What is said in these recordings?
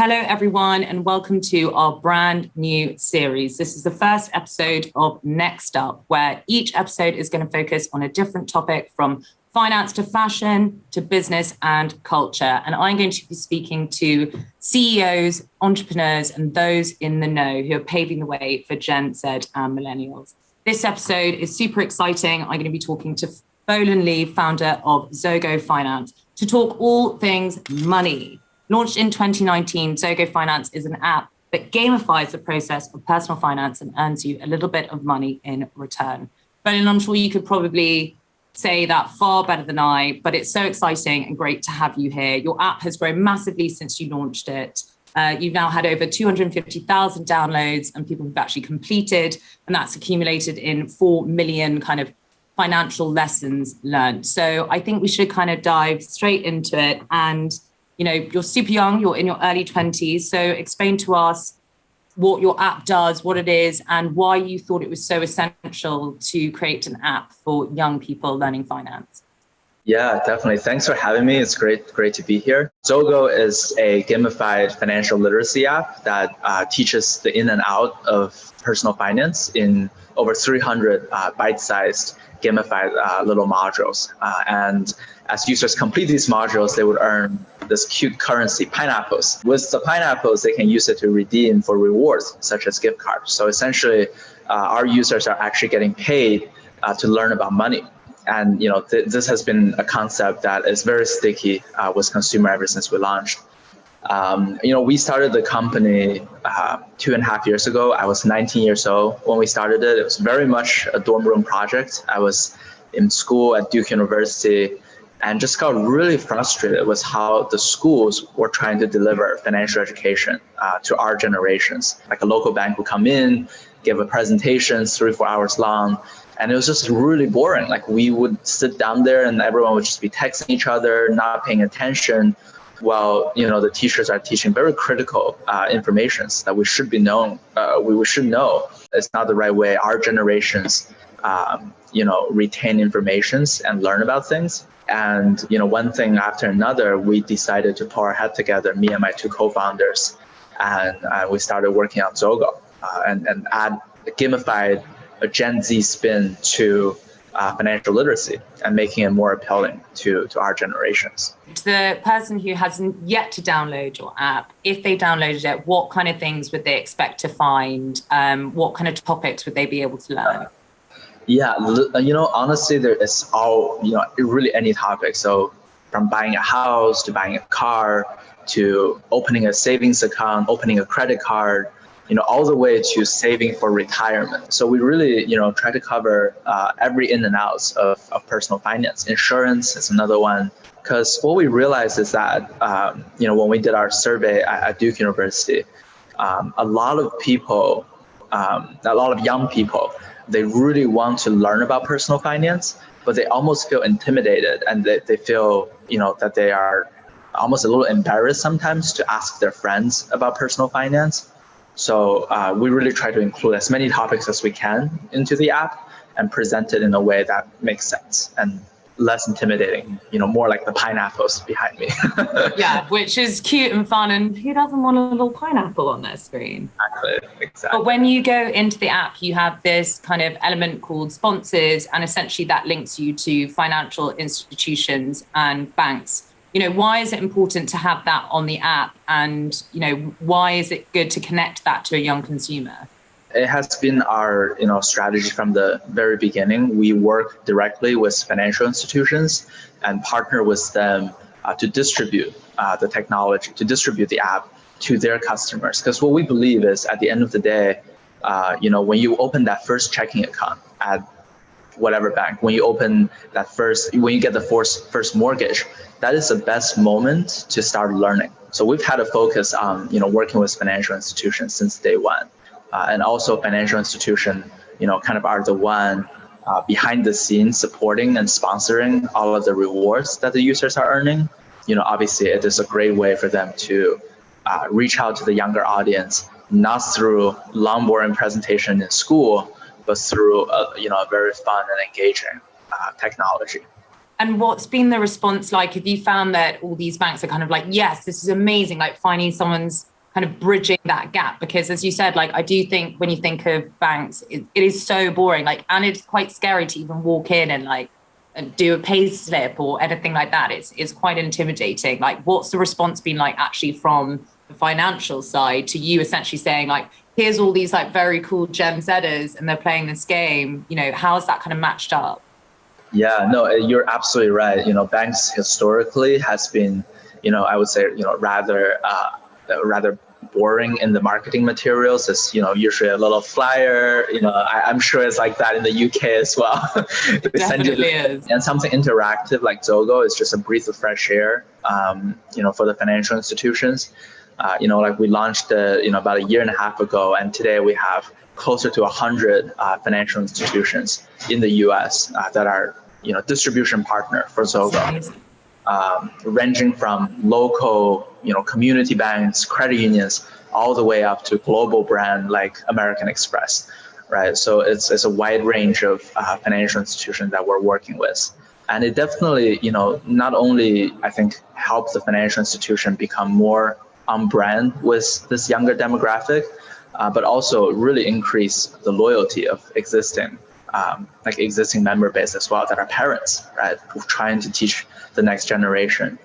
Hello, everyone, and welcome to our brand new series. This is the first episode of Next Up, where each episode is going to focus on a different topic from finance to fashion to business and culture. And I'm going to be speaking to CEOs, entrepreneurs, and those in the know who are paving the way for Gen Z and millennials. This episode is super exciting. I'm going to be talking to Bolun Li, founder of Zogo Finance, to talk all things money. Launched in 2019, Zogo Finance is an app that gamifies the process of personal finance and earns you a little bit of money in return. Bolun, I'm sure you could probably say that far better than I, but it's so exciting and great to have you here. Your app has grown massively since you launched it. You've now had over 250,000 downloads and people who've actually completed, and that's accumulated in 4 million kind of financial lessons learned. So I think we should kind of dive straight into it. And you know, you're super young, you're in your early 20s. So explain to us what your app does, what it is, and why you thought it was so essential to create an app for young people learning finance. Yeah, definitely. Thanks for having me. It's great to be here. Zogo is a gamified financial literacy app that teaches the in and out of personal finance in over 300 bite-sized gamified little modules. And as users complete these modules, they would earn this cute currency, pineapples. With the pineapples, they can use it to redeem for rewards, such as gift cards. So essentially, our users are actually getting paid to learn about money. And you know, this has been a concept that is very sticky with consumer ever since we launched. We started the company 2.5 years ago. I was 19 years old when we started it. It was very much a dorm room project. I was in school at Duke University and just got really frustrated with how the schools were trying to deliver financial education to our generations. Like a local bank would come in, give a presentation 3-4 hours long, and it was just really boring. Like we would sit down there and everyone would just be texting each other, not paying attention. While the teachers are teaching very critical informations that we should be known, we should know. It's not the right way our generations, retain informations and learn about things. And one thing after another, we decided to put our head together, me and my two co-founders, and we started working on Zogo and add a gamified a Gen Z spin to financial literacy and making it more appealing to our generations. The person who hasn't yet to download your app, if they downloaded it, what kind of things would they expect to find? What kind of topics would they be able to learn? Yeah, honestly, there is really any topic. So from buying a house to buying a car to opening a savings account, opening a credit card, all the way to saving for retirement. So we really, try to cover every in and outs of personal finance. Insurance is another one. Because what we realized is that, when we did our survey at Duke University, a lot of young people, they really want to learn about personal finance, but they almost feel intimidated and they feel, that they are almost a little embarrassed sometimes to ask their friends about personal finance. So we really try to include as many topics as we can into the app and present it in a way that makes sense and less intimidating, more like the pineapples behind me. Yeah, which is cute and fun. And who doesn't want a little pineapple on their screen? Exactly. But when you go into the app, you have this kind of element called sponsors, and essentially that links you to financial institutions and banks. Why is it important to have that on the app? And, why is it good to connect that to a young consumer? It has been our strategy from the very beginning. We work directly with financial institutions and partner with them to distribute the technology, to distribute the app to their customers. Because what we believe is at the end of the day, when you open that first checking account at whatever bank, when you get the first mortgage, that is the best moment to start learning. So we've had a focus on working with financial institutions since day one. And also financial institution, kind of are the one behind the scenes supporting and sponsoring all of the rewards that the users are earning. Obviously it is a great way for them to reach out to the younger audience, not through long boring presentation in school, but through a very fun and engaging technology. And what's been the response like? Have you found that all these banks are kind of like, yes, this is amazing, like finding someone's kind of bridging that gap? Because as you said, like, I do think when you think of banks, it is so boring, like, and it's quite scary to even walk in and like and do a pay slip or anything like that. It's quite intimidating. Like, what's the response been like actually from the financial side to you essentially saying like, here's all these like very cool Gen Zers and they're playing this game, you know, how's that kind of matched up? Yeah, no, you're absolutely right. You know, banks historically has been, you know, I would say, you know, rather boring in the marketing materials. It's, you know, usually a little flyer. You know, I'm sure it's like that in the UK as well. It definitely is. And something interactive like Zogo is just a breath of fresh air, you know, for the financial institutions. You know, like we launched, you know, about a year and a half ago, and today we have closer to 100 financial institutions in the US that are, you know, distribution partner for Zogo. Ranging from local, you know, community banks, credit unions, all the way up to global brand like American Express, right? So it's a wide range of financial institutions that we're working with. And it definitely, you know, not only, I think, helps the financial institution become more on brand with this younger demographic, but also really increase the loyalty of existing member base as well, that are parents, right, who are trying to teach the next generation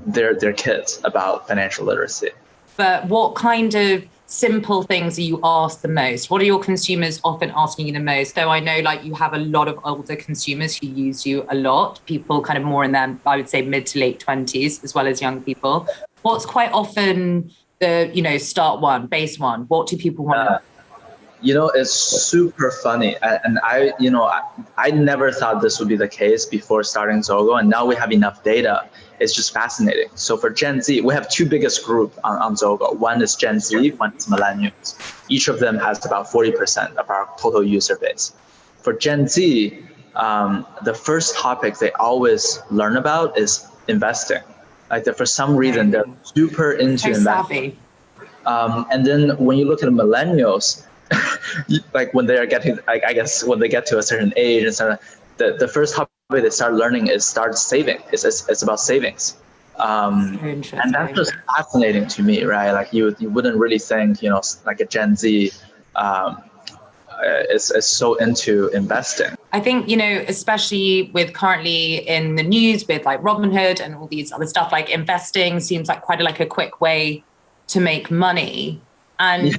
their kids about financial literacy. But what kind of simple things are you asked the most? What are your consumers often asking you the most? Though I know like you have a lot of older consumers who use you a lot, people kind of more in their, I would say, mid to late 20s, as well as young people. What's quite often the, you know, start one, base one? What do people want to know? You know, it's super funny. And I never thought this would be the case before starting Zogo. And now we have enough data. It's just fascinating. So for Gen Z, we have two biggest groups on Zogo. One is Gen Z, one is Millennials. Each of them has about 40% of our total user base. For Gen Z, the first topic they always learn about is investing. Like for some reason, they're super into investing. And then when you look at the Millennials, like when they are getting, I guess when they get to a certain age and so the first topic they start learning is start saving. It's about savings. And that's just fascinating to me, right? Like you wouldn't really think, you know, like a Gen Z is so into investing. I think, you know, especially with currently in the news with like Robinhood and all these other stuff, like investing seems like quite a quick way to make money. And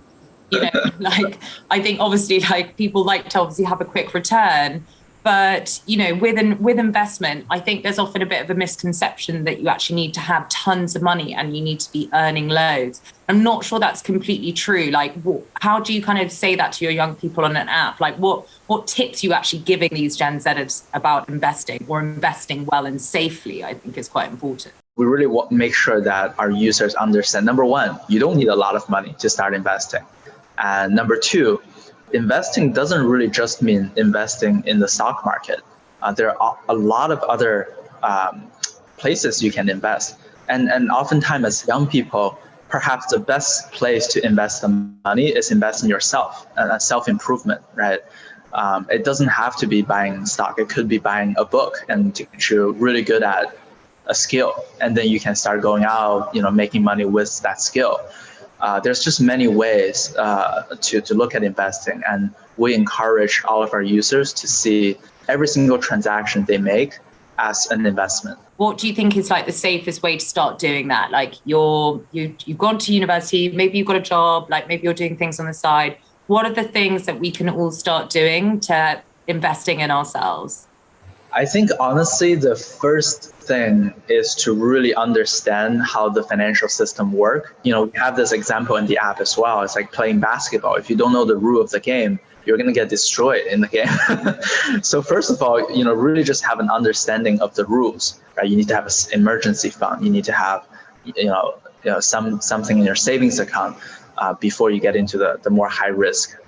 you know, like, I think obviously like people like to obviously have a quick return, but, you know, with investment, I think there's often a bit of a misconception that you actually need to have tons of money and you need to be earning loads. I'm not sure that's completely true. Like, how do you kind of say that to your young people on an app? Like, what tips you actually giving these Gen Zers about investing or investing well and safely, I think is quite important. We really want to make sure that our users understand, number one, you don't need a lot of money to start investing. And number two, investing doesn't really just mean investing in the stock market. There are a lot of other places you can invest. And oftentimes as young people, perhaps the best place to invest the money is invest in yourself and self-improvement, right? It doesn't have to be buying stock. It could be buying a book and to get you really good at a skill. And then you can start going out, you know, making money with that skill. There's just many ways to look at investing, and we encourage all of our users to see every single transaction they make as an investment. What do you think is like the safest way to start doing that? Like you've gone to university, maybe you've got a job, like maybe you're doing things on the side. What are the things that we can all start doing to investing in ourselves? I think honestly, the first thing is to really understand how the financial system works. You know, we have this example in the app as well. It's like playing basketball. If you don't know the rule of the game, you're going to get destroyed in the game. So first of all, you know, really just have an understanding of the rules, right? You need to have an emergency fund. You need to have, something in your savings account before you get into the more high risk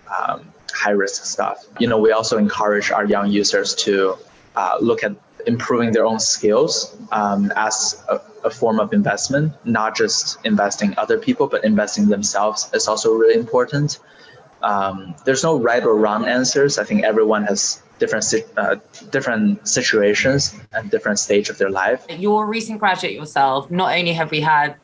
stuff. You know, we also encourage our young users to look at improving their own skills as a form of investment, not just investing other people, but investing themselves is also really important. There's no right or wrong answers. I think everyone has different situations and different stage of their life. You're a recent graduate yourself. Not only have we had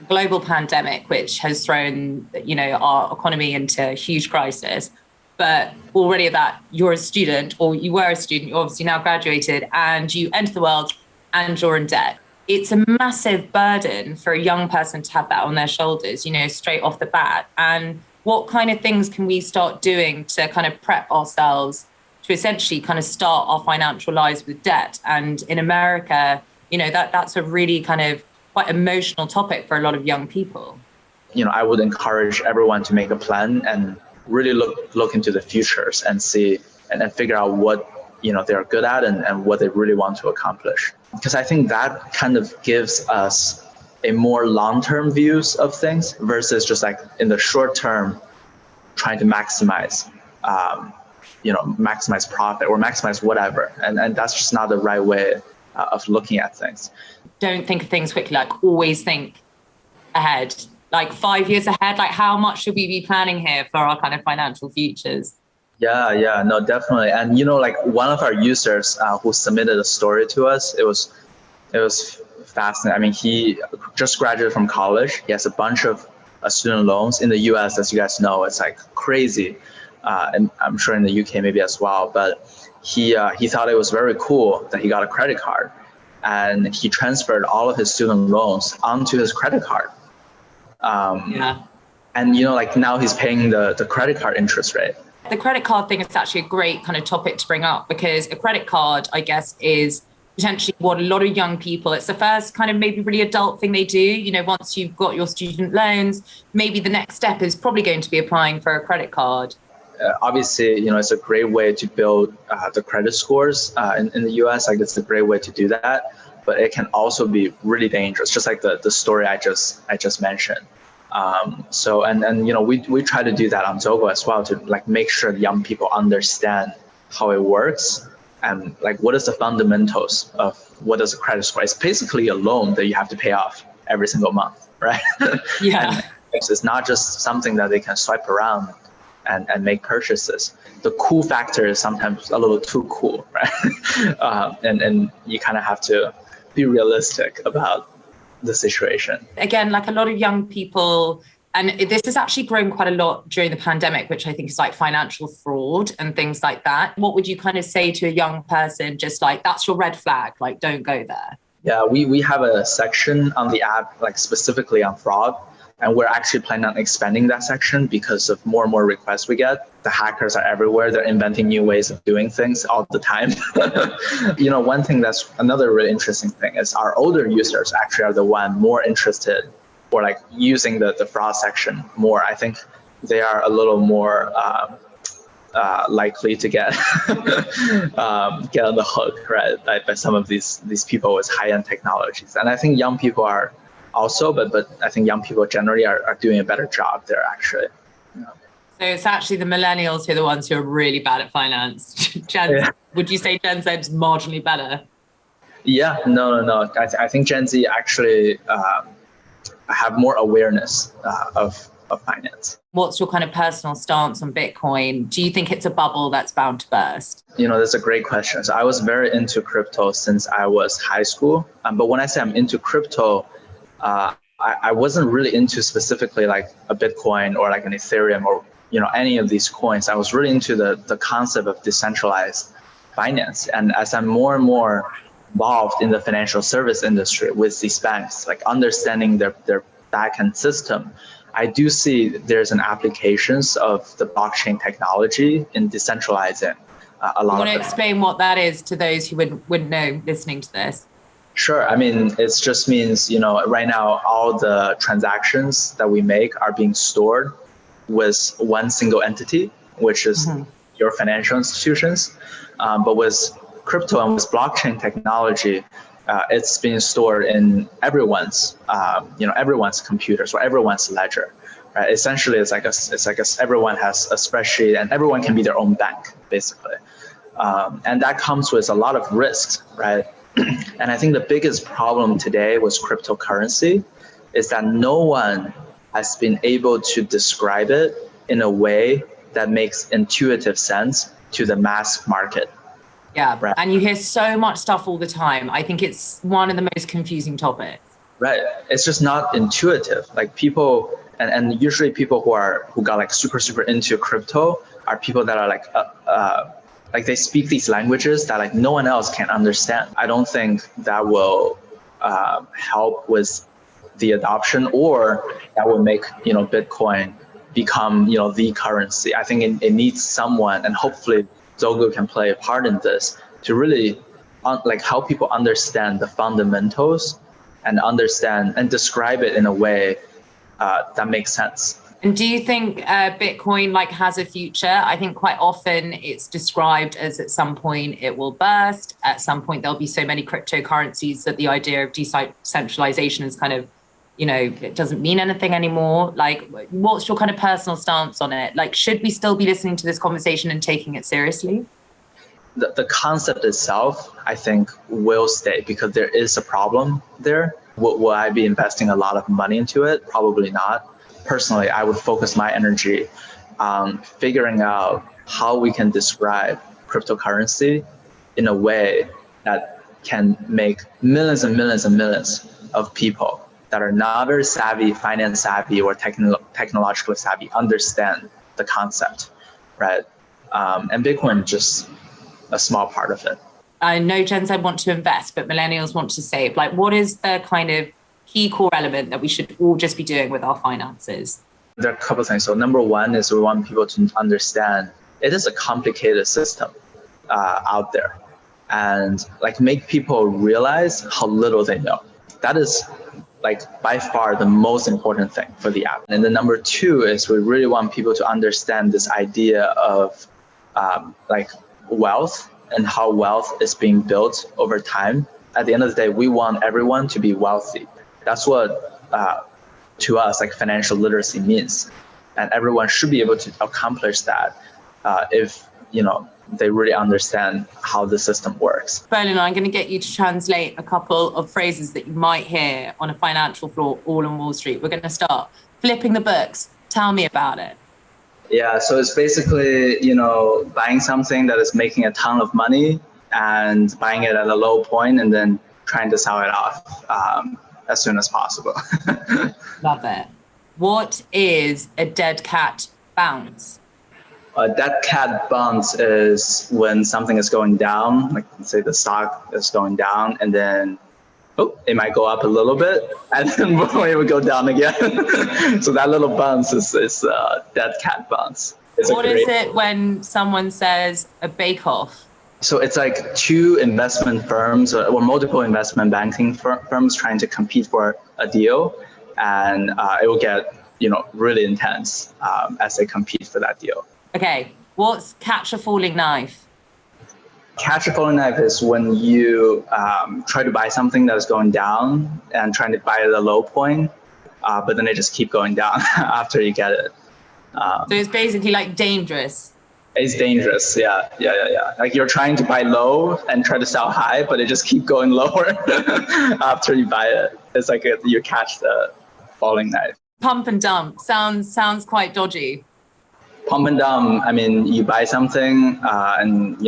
global pandemic, which has thrown, our economy into a huge crisis. But already that you're a student, or you were a student, you're obviously now graduated, and you enter the world and you're in debt. It's a massive burden for a young person to have that on their shoulders, straight off the bat. And what kind of things can we start doing to kind of prep ourselves to essentially kind of start our financial lives with debt? And in America, that's a really kind of quite emotional topic for a lot of young people. I would encourage everyone to make a plan and really look into the futures and see and then figure out what they're good at and what they really want to accomplish. Because I think that kind of gives us a more long-term views of things versus just like in the short term trying to maximize profit or maximize whatever. And that's just not the right way of looking at things. Don't think of things quickly, like always think ahead, like 5 years ahead. Like how much should we be planning here for our kind of financial futures? Yeah, no, definitely. And like one of our users who submitted a story to us, it was fascinating. I mean, he just graduated from college. He has a bunch of student loans in the US, as you guys know. It's like crazy, and I'm sure in the UK maybe as well. But he thought it was very cool that he got a credit card, and he transferred all of his student loans onto his credit card. And like now he's paying the credit card interest rate. The credit card thing is actually a great kind of topic to bring up, because a credit card, I guess, is potentially what a lot of young people, it's the first kind of maybe really adult thing they do. Once you've got your student loans, maybe the next step is probably going to be applying for a credit card. Obviously, it's a great way to build the credit scores in the US. Like it's a great way to do that, but it can also be really dangerous, just like the story I just mentioned. So we try to do that on Zogo as well, to like make sure young people understand how it works and like what is the fundamentals of what is a credit score. It's basically a loan that you have to pay off every single month, right? Yeah. And it's not just something that they can swipe around and make purchases. The cool factor is sometimes a little too cool, right? And you kind of have to be realistic about the situation. Again, like a lot of young people, and this has actually grown quite a lot during the pandemic, which I think is like financial fraud and things like that. What would you kind of say to a young person, just like, that's your red flag, like don't go there? Yeah, we have a section on the app, like specifically on fraud. And we're actually planning on expanding that section because of more and more requests we get. The hackers are everywhere. They're inventing new ways of doing things all the time. One thing that's another really interesting thing is our older users actually are the one more interested or like using the fraud section more. I think they are a little more likely to get on the hook, right, by some of these people with high-end technologies. And I think young people are also, but I think young people generally are doing a better job there, actually. So it's actually the millennials who are the ones who are really bad at finance. Would you say Gen Z is marginally better? Yeah, no. I think Gen Z actually have more awareness of finance. What's your kind of personal stance on Bitcoin? Do you think it's a bubble that's bound to burst? That's a great question. So I was very into crypto since I was high school. But when I say I'm into crypto, I wasn't really into specifically like a Bitcoin or like an Ethereum or any of these coins. I was really into the concept of decentralized finance. And as I'm more and more involved in the financial service industry with these banks, like understanding their backend system, I do see there's an applications of the blockchain technology in decentralizing a lot. You want to explain what that is to those who wouldn't know listening to this? Sure. I mean, it just means, right now, all the transactions that we make are being stored with one single entity, which is your financial institutions. But with crypto and with blockchain technology, it's being stored in everyone's computers or everyone's ledger. Right? Essentially, it's like everyone has a spreadsheet and everyone can be their own bank, basically. And that comes with a lot of risks, right? And I think the biggest problem today with cryptocurrency is that no one has been able to describe it in a way that makes intuitive sense to the mass market. Yeah, right. And you hear so much stuff all the time. I think it's one of the most confusing topics. Right. It's just not intuitive. Like people, and usually people who got like super into crypto are people that are like they speak these languages that like no one else can understand. I don't think that will help with the adoption, or that will make Bitcoin become the currency. I think it needs someone, and hopefully Zogo can play a part in this to really like help people understand the fundamentals and understand and describe it in a way that makes sense. And do you think Bitcoin has a future? I think quite often it's described as at some point it will burst. At some point there'll be so many cryptocurrencies that the idea of decentralization is kind of, it doesn't mean anything anymore. Like, what's your kind of personal stance on it? Like, should we still be listening to this conversation and taking it seriously? The concept itself, I think, will stay because there is a problem there. Will I be investing a lot of money into it? Probably not. Personally, I would focus my energy on figuring out how we can describe cryptocurrency in a way that can make millions and millions and millions of people that are not very savvy, finance savvy, or technologically savvy understand the concept, right? And Bitcoin is just a small part of it. I know Gen Z want to invest, but millennials want to save. Like, what is the kind of key core element that we should all just be doing with our finances? There are a couple of things. So number one is we want people to understand it is a complicated system out there, and make people realize how little they know. That is by far the most important thing for the app. And then number two is we really want people to understand this idea of wealth and how wealth is being built over time. At the end of the day, we want everyone to be wealthy. That's what, to us, financial literacy means. And everyone should be able to accomplish that if, they really understand how the system works. Bolun, I'm going to get you to translate a couple of phrases that you might hear on a financial floor all on Wall Street. We're going to start flipping the books. Tell me about it. Yeah, so it's basically, buying something that is making a ton of money and buying it at a low point and then trying to sell it off as soon as possible. Love it. What is a dead cat bounce? A dead cat bounce is when something is going down, like say the stock is going down, and then it might go up a little bit, and then it would go down again. So that little bounce is dead cat bounce. What is it when someone says a bake-off? So it's like two investment firms or multiple investment banking firms trying to compete for a deal, and it will get really intense as they compete for that deal. Okay, what's catch a falling knife? Catch a falling knife is when you try to buy something that is going down and trying to buy it at a low point, but then they just keep going down after you get it. So it's basically dangerous. It's dangerous, yeah. Like you're trying to buy low and try to sell high, but it just keep going lower after you buy it. It's like you catch the falling knife. Pump and dump sounds quite dodgy. Pump and dump, I mean, you buy something and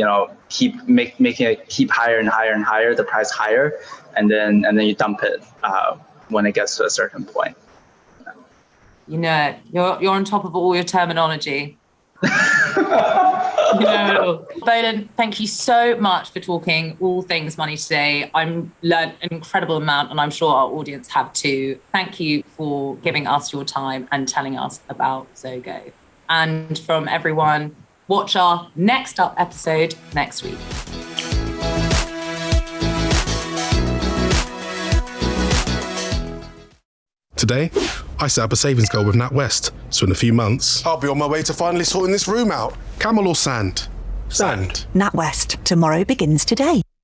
keep making it keep higher and higher and higher, the price higher, and then you dump it when it gets to a certain point. You're on top of all your terminology. Bolun, thank you so much for talking all things money today. I've learned an incredible amount, and I'm sure our audience have too. Thank you for giving us your time and telling us about Zogo. And from everyone, watch our next up episode next week. Today, I set up a savings goal with NatWest, so in a few months, I'll be on my way to finally sorting this room out. camel or sand? Sand. NatWest. Tomorrow begins today.